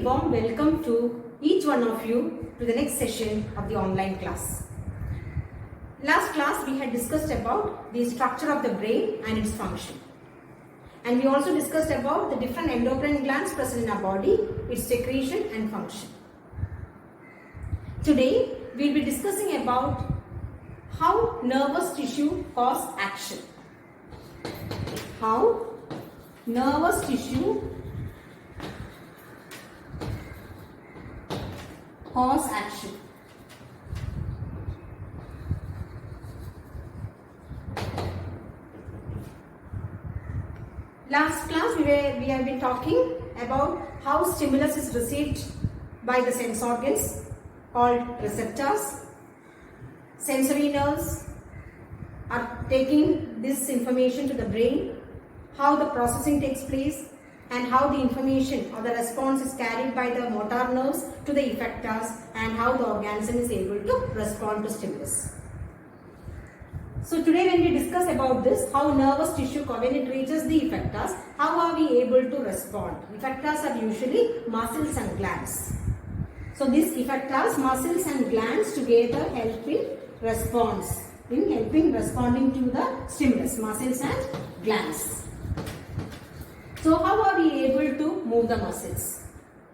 Warm welcome to each one of you to the next session of the online class. Last class we had discussed about the structure of the brain and its function. And we also discussed about the different endocrine glands present in our body, its secretion and function. Today we will be discussing about how nervous tissue cause action. How nervous tissue cause action. Last class we have been talking about how stimulus is received by the sense organs called receptors. Sensory nerves are taking this information to the brain, how the processing takes place, and how the information or the response is carried by the motor nerves to the effectors, and how the organism is able to respond to stimulus. So today when we discuss about this, how nervous tissue, when it reaches the effectors, how are we able to respond? Effectors are usually muscles and glands. So these effectors, muscles and glands together help in response, in helping responding to the stimulus, muscles and glands. So how are we able to move the muscles?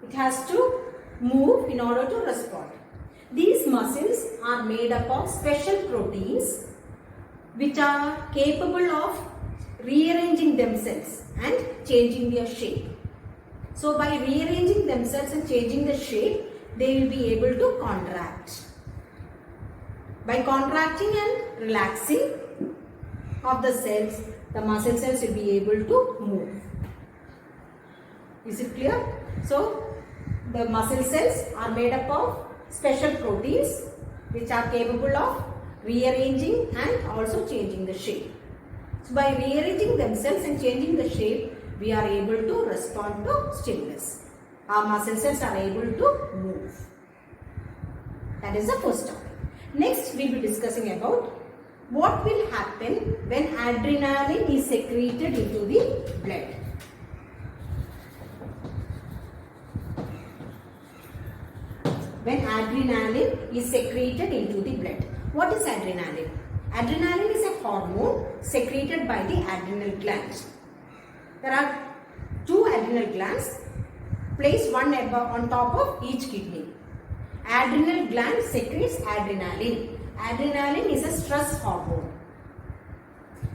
It has to move in order to respond. These muscles are made up of special proteins which are capable of rearranging themselves and changing their shape. So by rearranging themselves and changing the shape, they will be able to contract. By contracting and relaxing of the cells, the muscle cells will be able to move. Is it clear? So, the muscle cells are made up of special proteins which are capable of rearranging and also changing the shape. So, by rearranging themselves and changing the shape, we are able to respond to stimulus. Our muscle cells are able to move. That is the first topic. Next, we will be discussing about what will happen when adrenaline is secreted into the blood. When adrenaline is secreted into the blood. What is adrenaline? Adrenaline is a hormone secreted by the adrenal gland. There are two adrenal glands placed one on top of each kidney. Adrenal gland secretes adrenaline. Adrenaline is a stress hormone.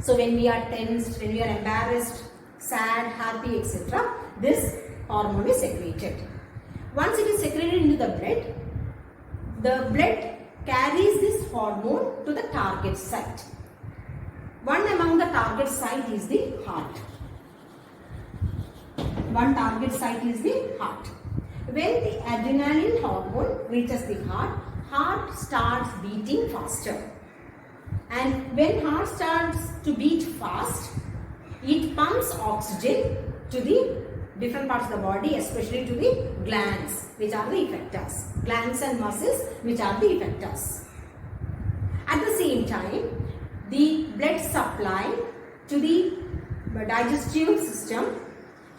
So when we are tensed, when we are embarrassed, sad, happy, etc., this hormone is secreted. Once it is secreted into the blood carries this hormone to the target site. One among the target site is the heart. One target site is the heart. When the adrenaline hormone reaches the heart starts beating faster. And when heart starts to beat fast, it pumps oxygen to the different parts of the body, especially to the glands, which are the effectors. Glands and muscles, which are the effectors. At the same time, the blood supply to the digestive system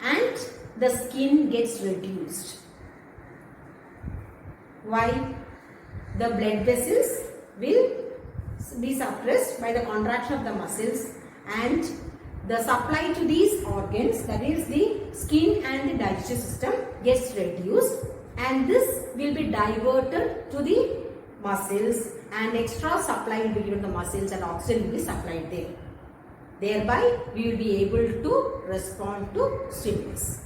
and the skin gets reduced. Why? The blood vessels will be suppressed by the contraction of the muscles, and the supply to these organs, that is the skin and the digestive system, gets reduced, and this will be diverted to the muscles, and extra supply will be given to the muscles and oxygen will be supplied there. Thereby, we will be able to respond to stimulus.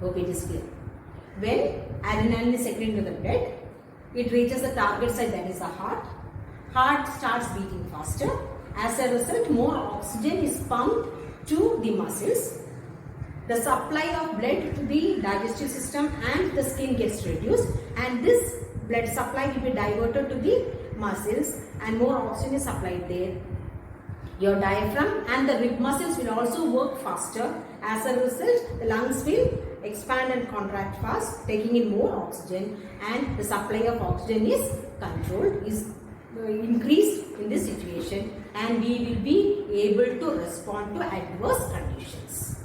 Hope it is clear. When adrenaline is secreted into the blood, it reaches the target site, that is the heart. Heart starts beating faster. As a result, more oxygen is pumped to the muscles. The supply of blood to the digestive system and the skin gets reduced, and this blood supply will be diverted to the muscles, and more oxygen is supplied there. Your diaphragm and the rib muscles will also work faster. As a result, the lungs will expand and contract fast, taking in more oxygen, and the supply of oxygen is controlled, is increased in this situation, and we will be able to respond to adverse conditions.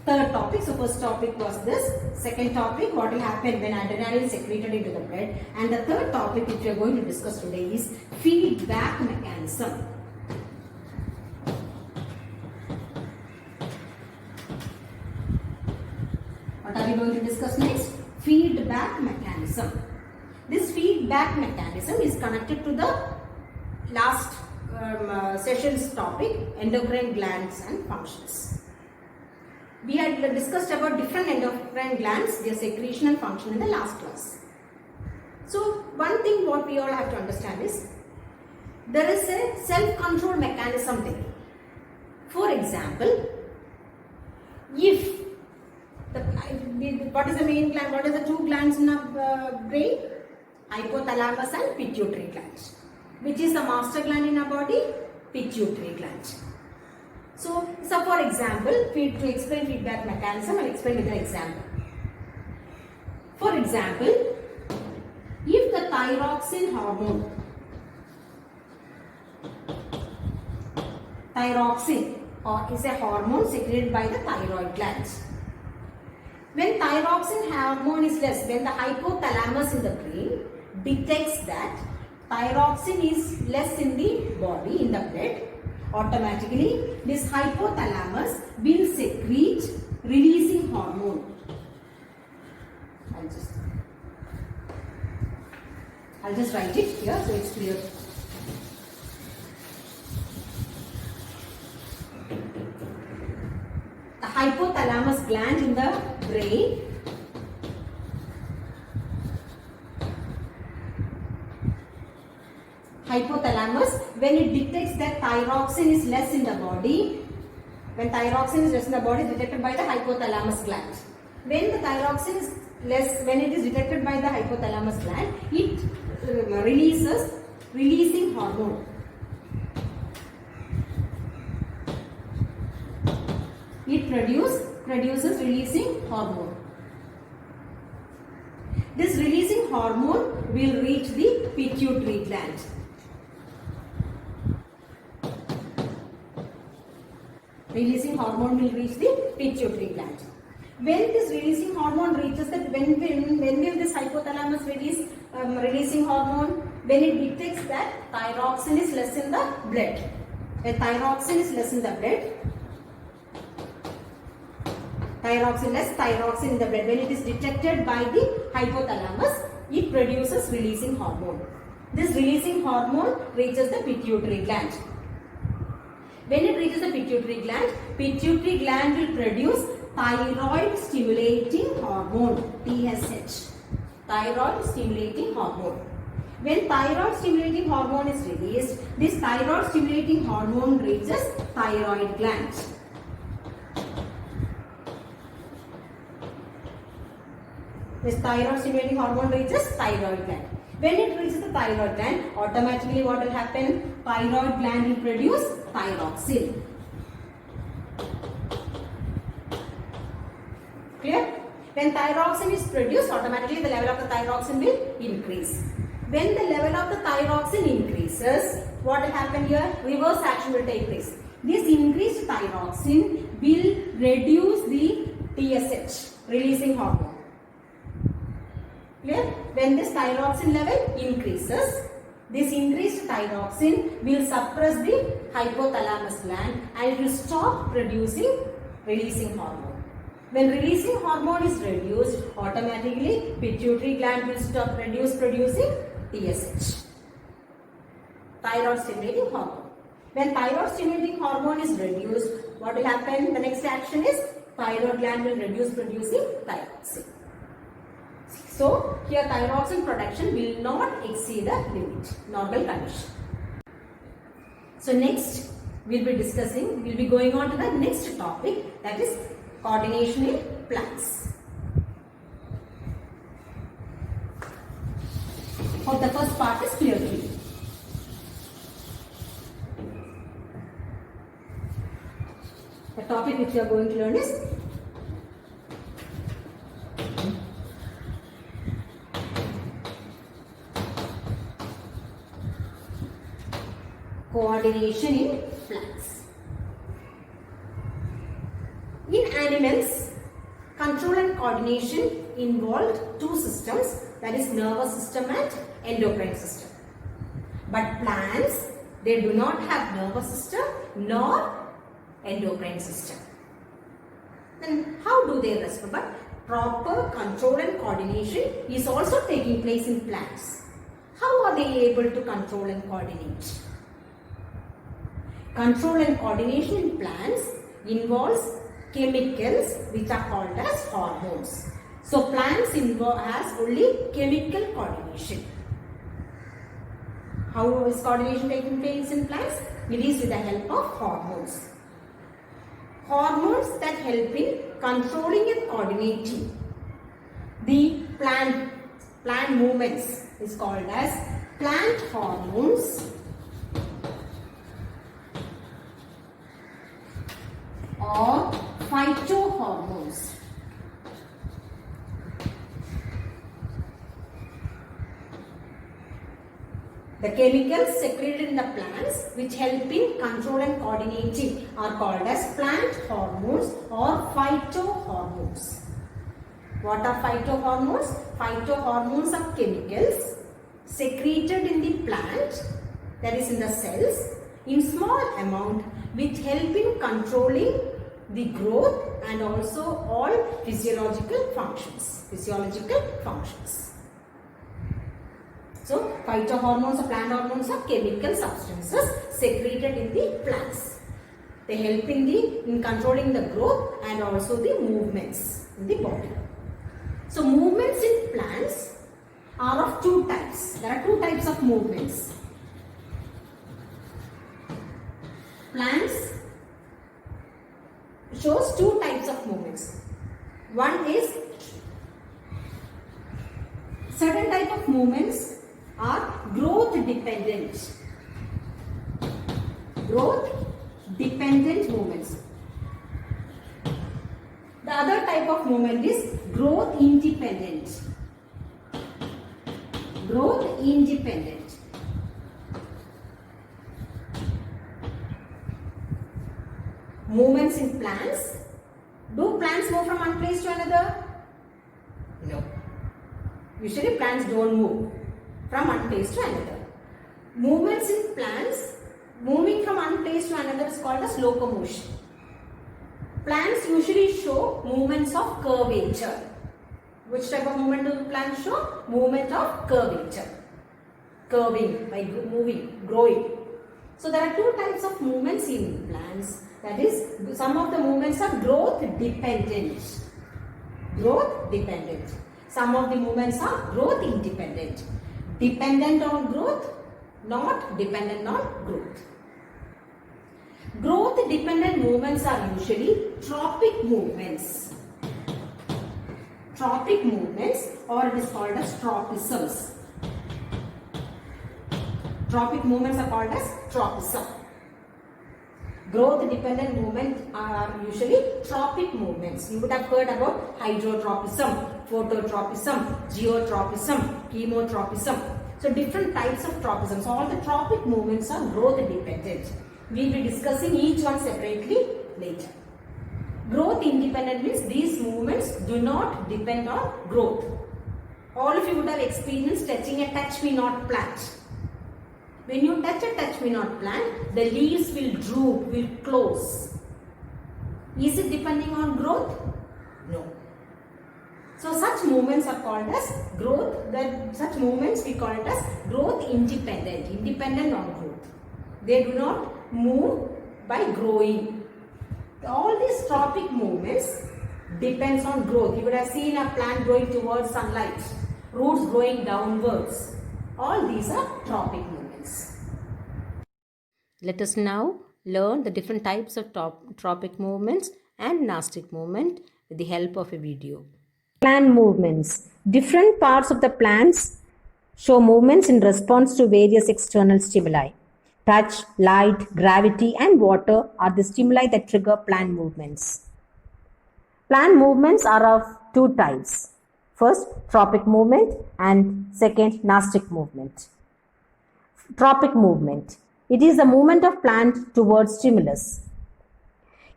third topic. So first topic was this. Second topic, what will happen when adrenaline is secreted into the blood. And the third topic which we are going to discuss today is feedback mechanism. What are we going to discuss next? Feedback mechanism. This feedback mechanism is connected to the last session's topic, endocrine glands and functions. We had discussed about different endocrine glands, their secretion and function in the last class. So one thing what we all have to understand is, there is a self-control mechanism there. For example, if what is the main gland? What are the two glands in our brain? Hypothalamus and pituitary gland. Which is the master gland in our body? Pituitary gland. So for example, to explain feedback mechanism, I will explain with an example. For example, if the thyroxine hormone, is a hormone secreted by the thyroid glands. When thyroxine hormone is less, when the hypothalamus in the brain detects that thyroxine is less in the body, in the blood, automatically this hypothalamus will secrete releasing hormone. I'll just write it here so it's clear. The hypothalamus gland in the brain when it detects that thyroxine is less in the body, when thyroxine is less in the body, is detected by the hypothalamus gland. When the thyroxine is less, when it is detected by the hypothalamus gland, it releases releasing hormone. It produces releasing hormone. This releasing hormone will reach the pituitary gland. Releasing hormone will reach the pituitary gland. When this releasing hormone reaches that, when will this hypothalamus release releasing hormone? When it detects that thyroxine is less in the blood. When thyroxine is less in the blood, thyroxine in the blood, when it is detected by the hypothalamus, it produces releasing hormone. This releasing hormone reaches the pituitary gland. When it reaches the pituitary gland will produce thyroid stimulating hormone, TSH. Thyroid stimulating hormone. When thyroid stimulating hormone is released, this thyroid stimulating hormone reaches thyroid gland. This thyroid stimulating hormone reaches thyroid gland. When it reaches the thyroid gland, automatically what will happen? Thyroid gland will produce thyroxine. Clear? When thyroxine is produced, automatically the level of the thyroxine will increase. When the level of the thyroxine increases, what will happen here? Reverse action will take place. This increased thyroxine will reduce the TSH, releasing hormone. Clear? When this thyroxine level increases, this increased thyroxine will suppress the hypothalamus gland and it will stop producing releasing hormone. When releasing hormone is reduced, automatically pituitary gland will stop producing TSH, thyroid stimulating hormone. When thyroid stimulating hormone is reduced, what will happen? The next action is thyroid gland will reduce producing thyroxine. So, here thyroxine production will not exceed the limit, normal condition. So, next we will be going on to the next topic, that is coordination in plants. Hope the first part is clear to you. The topic which we are going to learn is coordination in plants. In animals, coordination involved two systems, that is nervous system and endocrine system. But plants, they do not have nervous system nor endocrine system. Then how do they respond? But proper control and coordination is also taking place in plants. How are they able to control and coordinate? Control and coordination in plants involves chemicals which are called as hormones. So plants has only chemical coordination. How is coordination taking place in plants? It is with the help of hormones. Hormones that help in controlling and coordinating the plant movements is called as plant hormones or phytohormones. The chemicals secreted in the plants which help in control and coordinating are called as plant hormones or phytohormones. What are phytohormones? Phytohormones are chemicals secreted in the plant, that is in the cells, in small amount which help in controlling the growth and also all physiological functions. So, phytohormones or plant hormones are chemical substances secreted in the plants. They help in controlling the growth and also the movements in the body. So, movements in plants are of two types. There are two types of movements. Plants shows two types of movements. One is certain type of movements are growth dependent. Growth dependent movements. The other type of movement is growth independent. Growth independent. Movements in plants. Do plants move from one place to another? No. Usually plants don't move from one place to another. Movements in plants, moving from one place to another is called as locomotion. Plants usually show movements of curvature. Which type of movement do plants show? Movement of curvature. Curving, by moving, growing. So there are two types of movements in plants. That is, some of the movements are growth dependent. Growth dependent. Some of the movements are growth independent. Dependent on growth, not dependent on growth. Growth dependent movements are usually tropic movements. Tropic movements, or it is called as tropisms. Tropic movements are called as tropism. Growth dependent movements are usually tropic movements. You would have heard about hydrotropism, phototropism, geotropism, chemotropism. So different types of tropisms. All the tropic movements are growth dependent. We will be discussing each one separately later. Growth independent means these movements do not depend on growth. All of you would have experienced touching a touch-me-not plant. When you touch a touch-me-not plant, the leaves will droop, will close. Is it depending on growth? No. So such movements are called as growth. Such movements we call it as growth independent. Independent on growth. They do not move by growing. All these tropic movements depends on growth. You would have seen a plant growing towards sunlight, roots growing downwards. All these are tropic movements. Let us now learn the different types of tropic movements and nastic movement with the help of a video. Plant movements. Different parts of the plants show movements in response to various external stimuli. Touch, light, gravity and water are the stimuli that trigger plant movements. Plant movements are of two types. First, tropic movement and second, nastic movement. Tropic movement. It is the movement of plant towards stimulus.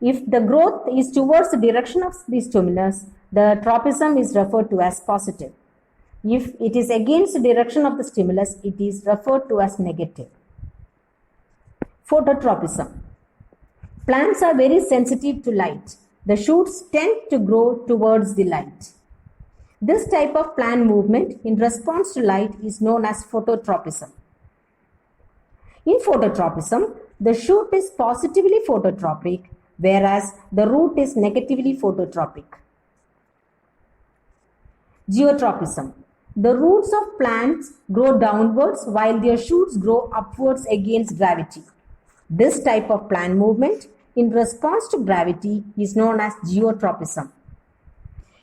If the growth is towards the direction of the stimulus, the tropism is referred to as positive. If it is against the direction of the stimulus, it is referred to as negative. Phototropism. Plants are very sensitive to light. The shoots tend to grow towards the light. This type of plant movement in response to light is known as phototropism. In phototropism, the shoot is positively phototropic, whereas the root is negatively phototropic. Geotropism. The roots of plants grow downwards while their shoots grow upwards against gravity. This type of plant movement in response to gravity is known as geotropism.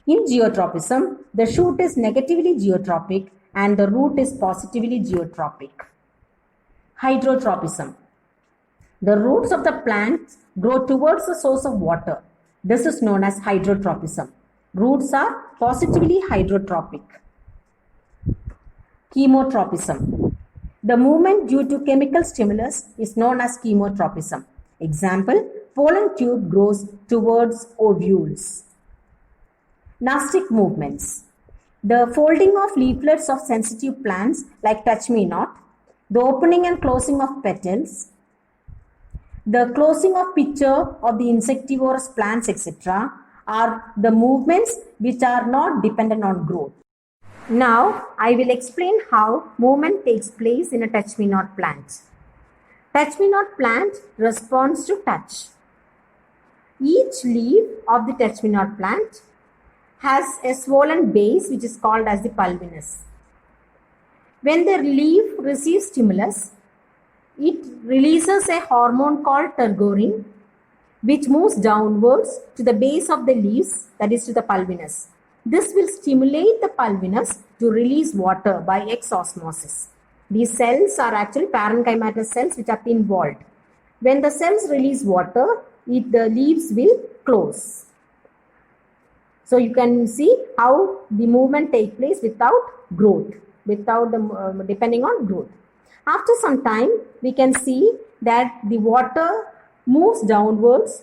In geotropism, the shoot is negatively geotropic and the root is positively geotropic. Hydrotropism. The roots of the plant grow towards the source of water. This is known as hydrotropism. Roots are positively hydrotropic. Chemotropism. The movement due to chemical stimulus is known as chemotropism. Example, pollen tube grows towards ovules. Nastic movements. The folding of leaflets of sensitive plants like touch-me-not, the opening and closing of petals, the closing of picture of the insectivorous plants, etc. are the movements which are not dependent on growth. Now, I will explain how movement takes place in a touch-me-not plant. Touch-me-not plant responds to touch. Each leaf of the touch-me-not plant has a swollen base which is called as the pulvinus. When the leaf receives stimulus, it releases a hormone called turgorine which moves downwards to the base of the leaves, that is to the pulvinus. This will stimulate the pulvinus to release water by exosmosis. These cells are actually parenchymatous cells which are thin-walled. When the cells release water, the leaves will close. So you can see how the movement takes place without growth, depending on growth. After some time, we can see that the water moves downwards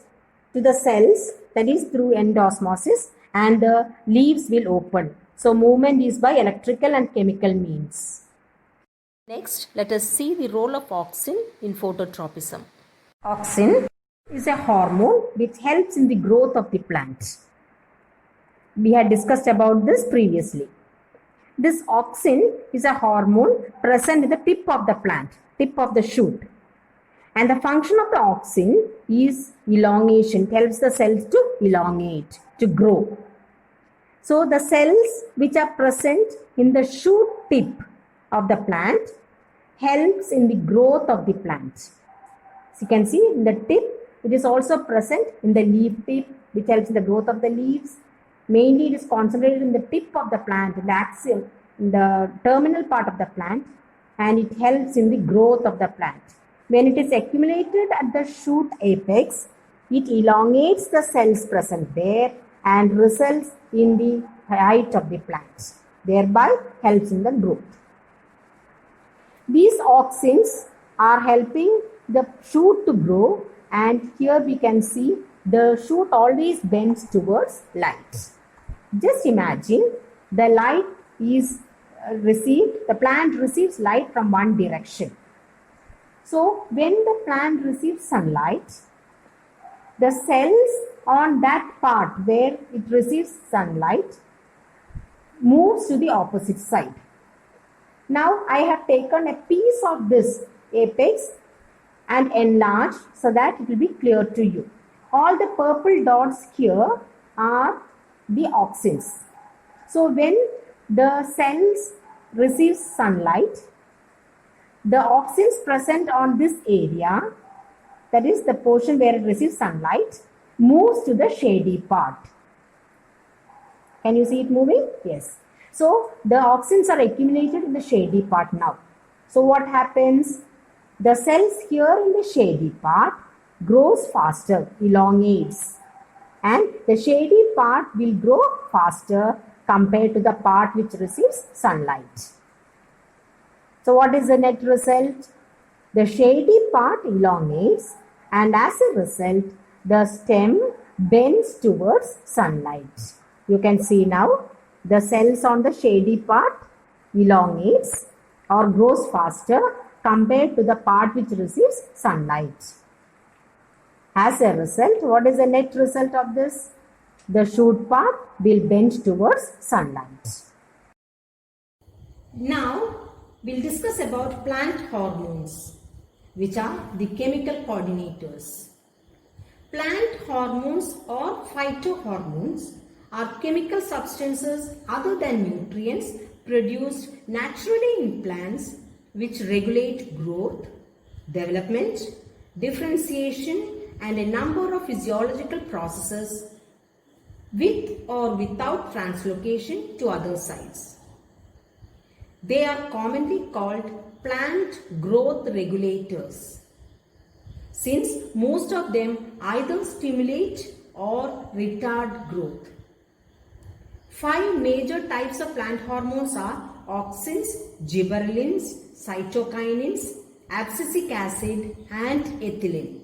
to the cells, that is through endosmosis, and the leaves will open. So movement is by electrical and chemical means. Next, let us see the role of auxin in phototropism. Auxin is a hormone which helps in the growth of the plant. We had discussed about this previously. This auxin is a hormone present in the tip of the plant, tip of the shoot. And the function of the auxin is elongation. It helps the cells to elongate, to grow. So the cells which are present in the shoot tip of the plant helps in the growth of the plant. So you can see in the tip, it is also present in the leaf tip, which helps in the growth of the leaves. Mainly it is concentrated in the tip of the plant, in the axial, in the terminal part of the plant, and it helps in the growth of the plant. When it is accumulated at the shoot apex, it elongates the cells present there and results in the height of the plant, thereby helps in the growth. These auxins are helping the shoot to grow, and here we can see the shoot always bends towards light. Just imagine the light is received, the plant receives light from one direction. So when the plant receives sunlight, the cells on that part where it receives sunlight moves to the opposite side. Now I have taken a piece of this apex and enlarged so that it will be clear to you. All the purple dots here are the auxins. So when the cells receive sunlight, the auxins present on this area, that is the portion where it receives sunlight, moves to the shady part. Can you see it moving? Yes. So the auxins are accumulated in the shady part now. So what happens? The cells here in the shady part grows faster, elongates, and the shady part will grow faster compared to the part which receives sunlight. So what is the net result? The shady part elongates, and as a result, the stem bends towards sunlight. You can see now the cells on the shady part elongates or grows faster compared to the part which receives sunlight. As a result, what is the net result of this? The shoot part will bend towards sunlight. Now, we'll discuss about plant hormones, which are the chemical coordinators. Plant hormones or phytohormones are chemical substances other than nutrients produced naturally in plants which regulate growth, development, differentiation, and a number of physiological processes with or without translocation to other sites. They are commonly called plant growth regulators, since most of them either stimulate or retard growth. 5 major types of plant hormones are auxins, gibberellins, cytokinins, abscisic acid, and ethylene.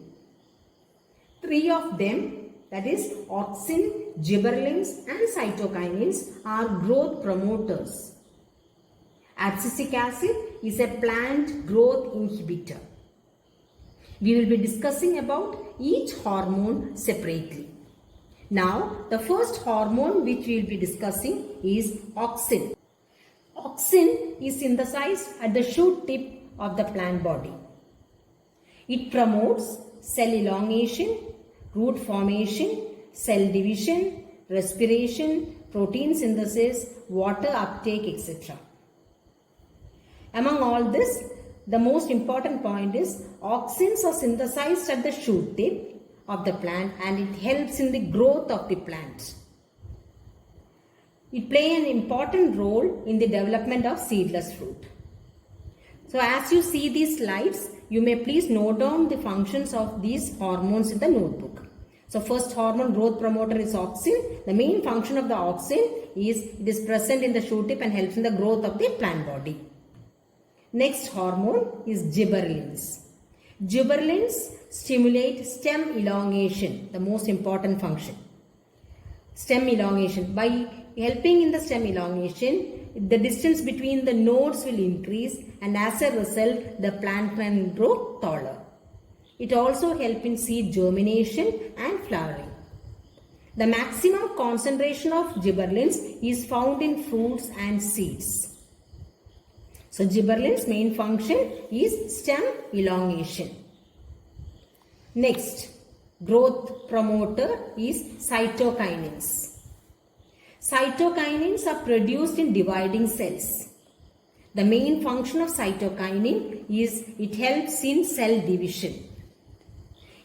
3 of them, that is auxin, gibberellins, and cytokinins, are growth promoters. Abscisic acid is a plant growth inhibitor. We will be discussing about each hormone separately. Now, the first hormone which we will be discussing is auxin. Auxin is synthesized at the shoot tip of the plant body. It promotes cell elongation, root formation, cell division, respiration, protein synthesis, water uptake, etc. Among all this, the most important point is auxins are synthesized at the shoot tip of the plant and it helps in the growth of the plant. It plays an important role in the development of seedless fruit. So as you see these slides, you may please note down the functions of these hormones in the notebook. So first hormone growth promoter is auxin. The main function of the auxin is it is present in the shoot tip and helps in the growth of the plant body. Next hormone is gibberellins. Gibberellins stimulate stem elongation, the most important function. Stem elongation. By helping in the stem elongation, the distance between the nodes will increase and as a result, the plant can grow taller. It also helps in seed germination and flowering. The maximum concentration of gibberellins is found in fruits and seeds. So gibberellins' main function is stem elongation. Next, growth promoter is cytokinins. Cytokinins are produced in dividing cells. The main function of cytokinin is it helps in cell division.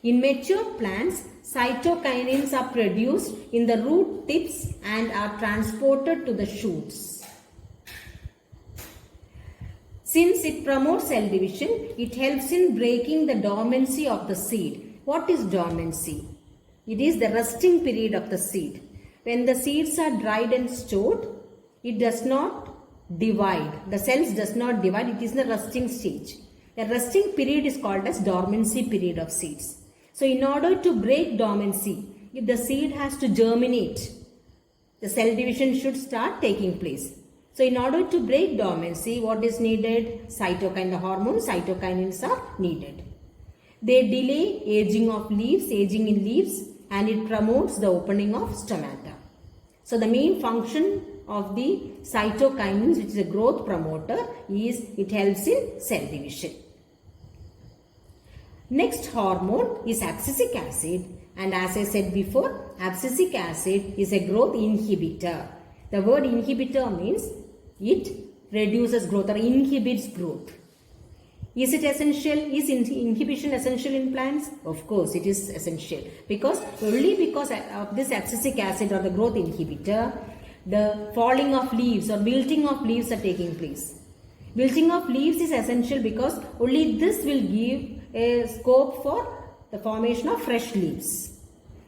In mature plants, cytokinins are produced in the root tips and are transported to the shoots. Since it promotes cell division, it helps in breaking the dormancy of the seed. What is dormancy? It is the resting period of the seed. When the seeds are dried and stored, it does not divide. The cells does not divide. It is the resting stage. The resting period is called as dormancy period of seeds. So in order to break dormancy, if the seed has to germinate, the cell division should start taking place. So in order to break dormancy, what is needed? Cytokine, the hormone cytokinins are needed. They delay aging of leaves, aging in leaves, and it promotes the opening of stomata. So the main function of the cytokinins, which is a growth promoter, is it helps in cell division. Next hormone is abscisic acid, and as I said before, abscisic acid is a growth inhibitor. The word inhibitor means it reduces growth or inhibits growth. Is it essential? Is inhibition essential in plants? Of course, it is essential because only because of this abscisic acid or the growth inhibitor, the falling of leaves or wilting of leaves are taking place. Wilting of leaves is essential because only this will give a scope for the formation of fresh leaves.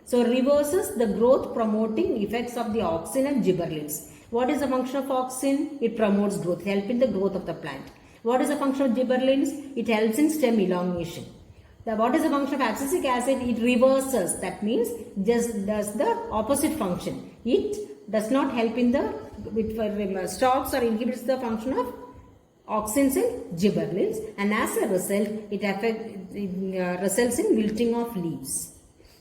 So reverses the growth promoting effects of the auxin and gibberellins. What is the function of auxin? It promotes growth, helping the growth of the plant. What is the function of gibberellins? It helps in stem elongation. What is the function of abscisic acid? It reverses. That means just does the opposite function. It does not help in the stops or inhibits the function of auxins and gibberellins, and as a result it results in wilting of leaves.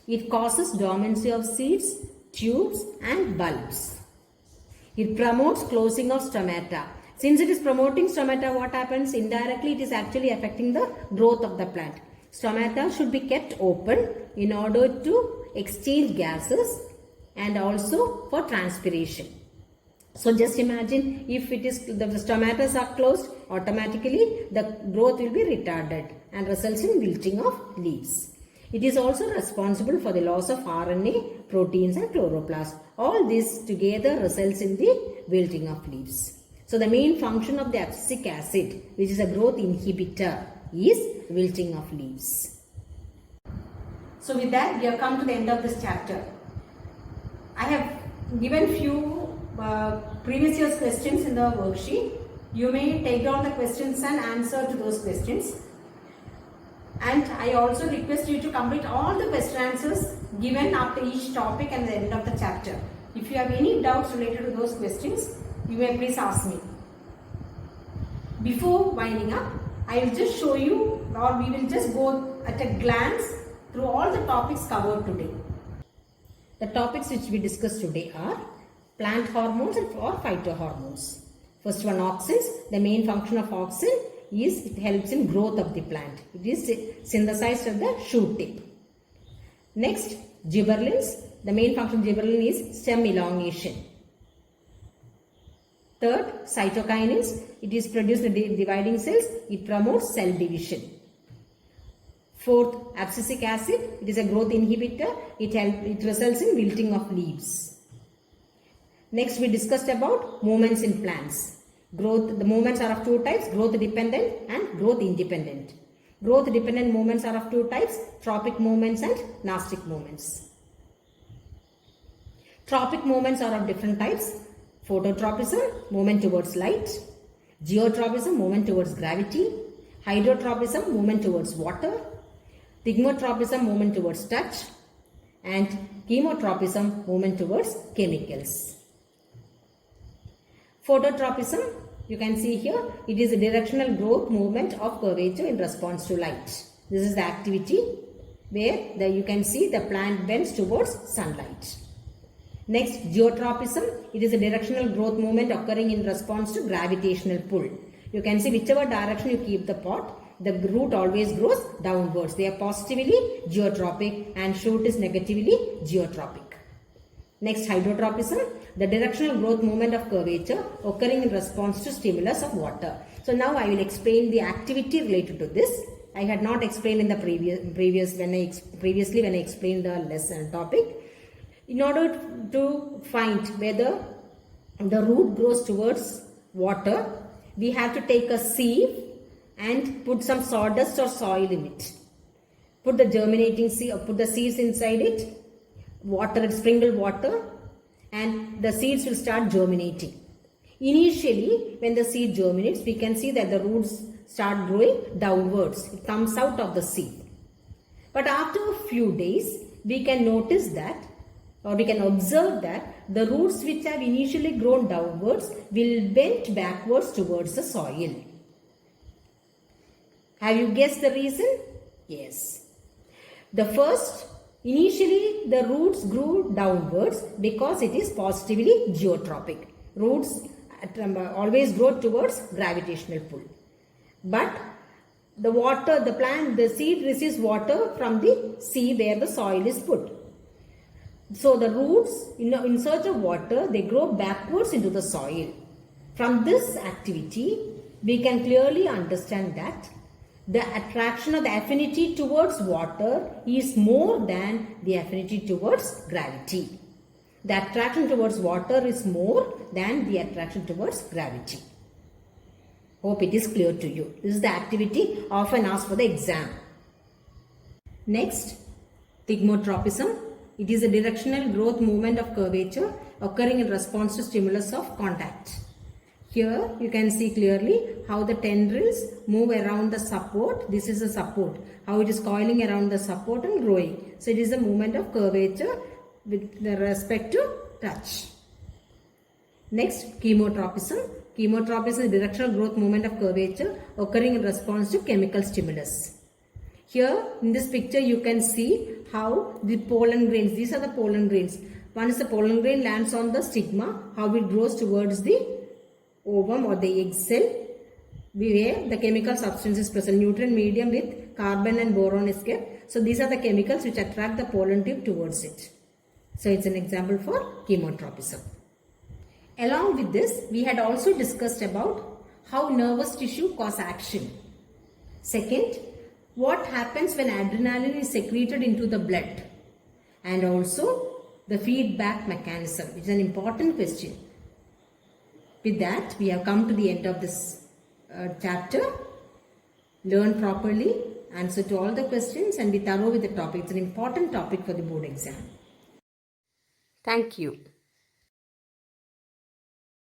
It causes dormancy of seeds, tubes and bulbs. It promotes closing of stomata. Since it is promoting stomata, what happens? Indirectly it is actually affecting the growth of the plant. Stomata should be kept open in order to exchange gases and also for transpiration. So just imagine, if it is the stomata are closed, automatically the growth will be retarded and results in wilting of leaves. It is also responsible for the loss of RNA, proteins and chloroplasts. All this together results in the wilting of leaves. So the main function of the abscisic acid, which is a growth inhibitor, is wilting of leaves. So with that, we have come to the end of this chapter. I have given few previous year's questions in the worksheet. You may take down the questions and answer to those questions. And I also request you to complete all the question answers given after each topic and the end of the chapter. If you have any doubts related to those questions, you may please ask me. Before winding up, I will just show you, or we will just go at a glance through all the topics covered today. The topics which we discussed today are plant hormones or phytohormones. First one, auxins. The main function of auxin is it helps in growth of the plant. It is synthesized at the shoot tip. Next, gibberellins. The main function of gibberellin is stem elongation. Third, cytokinins. It is produced in dividing cells. It promotes cell division. Fourth, abscisic acid. It is a growth inhibitor. It results in wilting of leaves. Next, we discussed about movements in plants. The movements are of two types, growth dependent and growth independent. Growth dependent movements are of two types, tropic movements and nastic movements. Tropic movements are of different types. Phototropism, movement towards light. Geotropism, movement towards gravity. Hydrotropism, movement towards water. Thigmotropism, movement towards touch. And chemotropism, movement towards chemicals. Phototropism, you can see here, it is a directional growth movement of curvature in response to light. This is the activity where you can see the plant bends towards sunlight. Next, geotropism, it is a directional growth movement occurring in response to gravitational pull. You can see whichever direction you keep the pot, the root always grows downwards. They are positively geotropic and shoot is negatively geotropic. Next, hydrotropism, the directional growth movement of curvature occurring in response to stimulus of water. So now I will explain the activity related to this. I had not explained in the previously when I explained the lesson topic. In order to find whether the root grows towards water, we have to take a sieve and put some sawdust or soil in it. Put the germinating seed, put the seeds inside it, sprinkle water, and the seeds will start germinating. Initially, when the seed germinates, we can see that the roots start growing downwards. It comes out of the seed. But after a few days, we can notice that, or we can observe that the roots which have initially grown downwards will bend backwards towards the soil. Have you guessed the reason? Yes. Initially the roots grew downwards because it is positively geotropic. Roots always grow towards gravitational pull. But the seed receives water from the sea where the soil is put. So the roots, in search of water, they grow backwards into the soil. From this activity, we can clearly understand that the attraction of the affinity towards water is more than the affinity towards gravity. The attraction towards water is more than the attraction towards gravity. Hope it is clear to you. This is the activity often asked for the exam. Next, thigmotropism. It is a directional growth movement of curvature occurring in response to stimulus of contact. Here you can see clearly how the tendrils move around the support. This is a support. How it is coiling around the support and growing. So it is a movement of curvature with respect to touch. Next, chemotropism. Chemotropism is the directional growth movement of curvature occurring in response to chemical stimulus. Here in this picture you can see how the pollen grains, these are the pollen grains. Once the pollen grain lands on the stigma, how it grows towards the ovum or the egg cell, where the chemical substance is present. Nutrient medium with carbon and boron is kept. So these are the chemicals which attract the pollen tube towards it. So it's an example for chemotropism. Along with this, we had also discussed about how nervous tissue cause action. Second, what happens when adrenaline is secreted into the blood, and also the feedback mechanism, which is an important question. With that, we have come to the end of this chapter. Learn properly, answer to all the questions, and be thorough with the topic. It's an important topic for the board exam. Thank you.